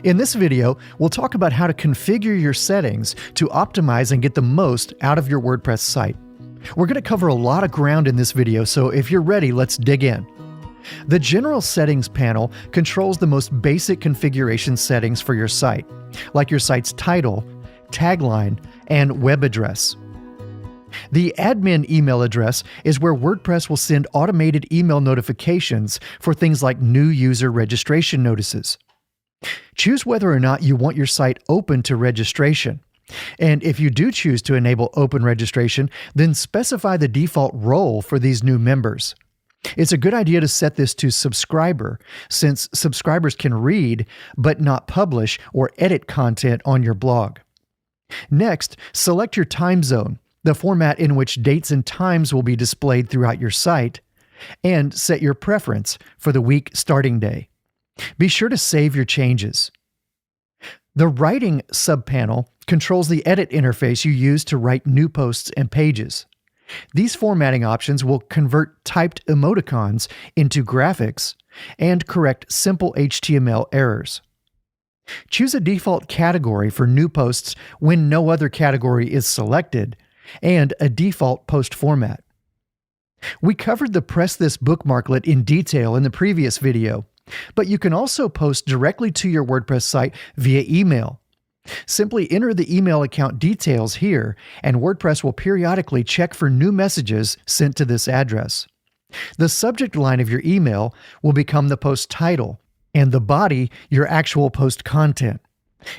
In this video, we'll talk about how to configure your settings to optimize and get the most out of your WordPress site. We're going to cover a lot of ground in this video, so if you're ready, let's dig in. The General Settings panel controls the most basic configuration settings for your site, like your site's title, tagline, and web address. The admin email address is where WordPress will send automated email notifications for things like new user registration notices. Choose whether or not you want your site open to registration. And if you do choose to enable open registration, then specify the default role for these new members. It's a good idea to set this to subscriber, since subscribers can read but not publish or edit content on your blog. Next, select your time zone, the format in which dates and times will be displayed throughout your site, and set your preference for the week starting day. Be sure to save your changes. The Writing subpanel controls the edit interface you use to write new posts and pages. These formatting options will convert typed emoticons into graphics and correct simple HTML errors. Choose a default category for new posts when no other category is selected, and a default post format. We covered the Press This bookmarklet in detail in the previous video, but you can also post directly to your WordPress site via email. Simply enter the email account details here, and WordPress will periodically check for new messages sent to this address. The subject line of your email will become the post title, and the body your actual post content.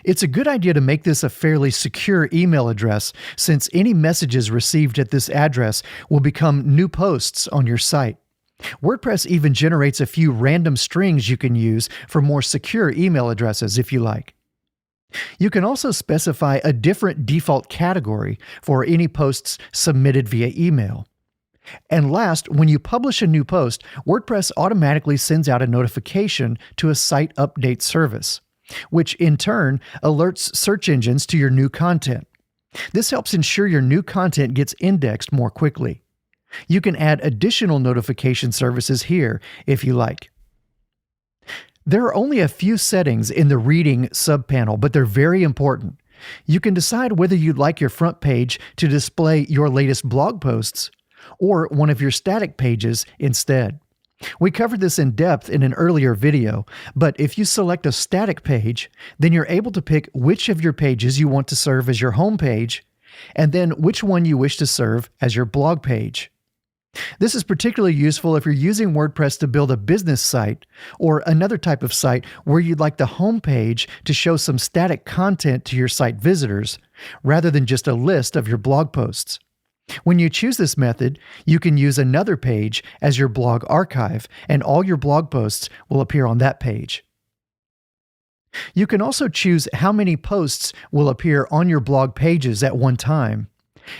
It's a good idea to make this a fairly secure email address, since any messages received at this address will become new posts on your site. WordPress even generates a few random strings you can use for more secure email addresses if you like. You can also specify a different default category for any posts submitted via email. And last, when you publish a new post, WordPress automatically sends out a notification to a site update service, which in turn alerts search engines to your new content. This helps ensure your new content gets indexed more quickly. You can add additional notification services here if you like. There are only a few settings in the Reading subpanel, but they're very important. You can decide whether you'd like your front page to display your latest blog posts or one of your static pages instead. We covered this in depth in an earlier video, but if you select a static page, then you're able to pick which of your pages you want to serve as your home page, and then which one you wish to serve as your blog page. This is particularly useful if you're using WordPress to build a business site or another type of site where you'd like the home page to show some static content to your site visitors, rather than just a list of your blog posts. When you choose this method, you can use another page as your blog archive, and all your blog posts will appear on that page. You can also choose how many posts will appear on your blog pages at one time,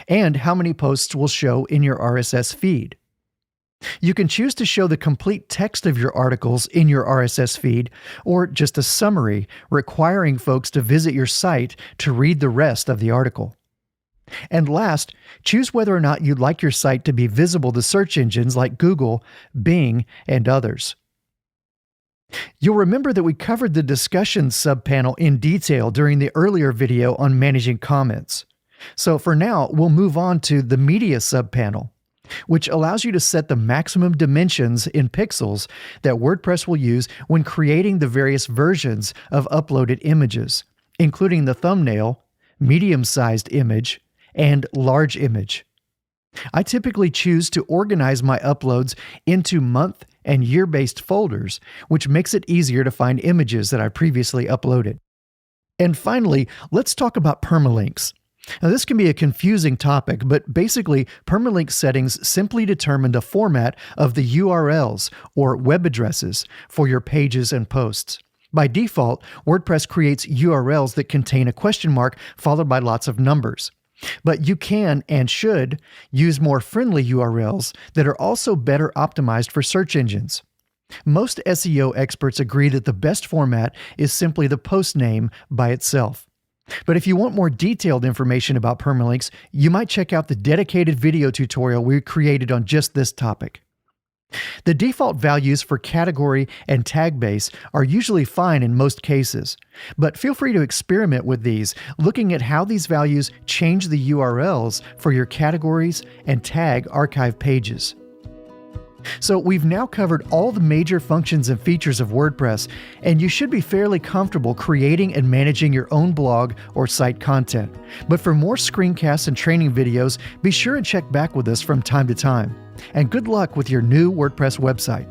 and how many posts will show in your RSS feed. You can choose to show the complete text of your articles in your RSS feed, or just a summary requiring folks to visit your site to read the rest of the article. And last, choose whether or not you'd like your site to be visible to search engines like Google, Bing, and others. You'll remember that we covered the Discussion subpanel in detail during the earlier video on managing comments. So for now, we'll move on to the Media subpanel, which allows you to set the maximum dimensions in pixels that WordPress will use when creating the various versions of uploaded images, including the thumbnail, medium-sized image, and large image. I typically choose to organize my uploads into month and year-based folders, which makes it easier to find images that I previously uploaded. And finally, let's talk about permalinks. Now, this can be a confusing topic, but basically, permalink settings simply determine the format of the URLs or web addresses for your pages and posts. By default, WordPress creates URLs that contain a question mark followed by lots of numbers. But you can and should use more friendly URLs that are also better optimized for search engines. Most SEO experts agree that the best format is simply the post name by itself. But if you want more detailed information about permalinks, you might check out the dedicated video tutorial we created on just this topic. The default values for category and tag base are usually fine in most cases, but feel free to experiment with these, looking at how these values change the URLs for your categories and tag archive pages. So we've now covered all the major functions and features of WordPress, and you should be fairly comfortable creating and managing your own blog or site content. But for more screencasts and training videos, be sure and check back with us from time to time. And good luck with your new WordPress website.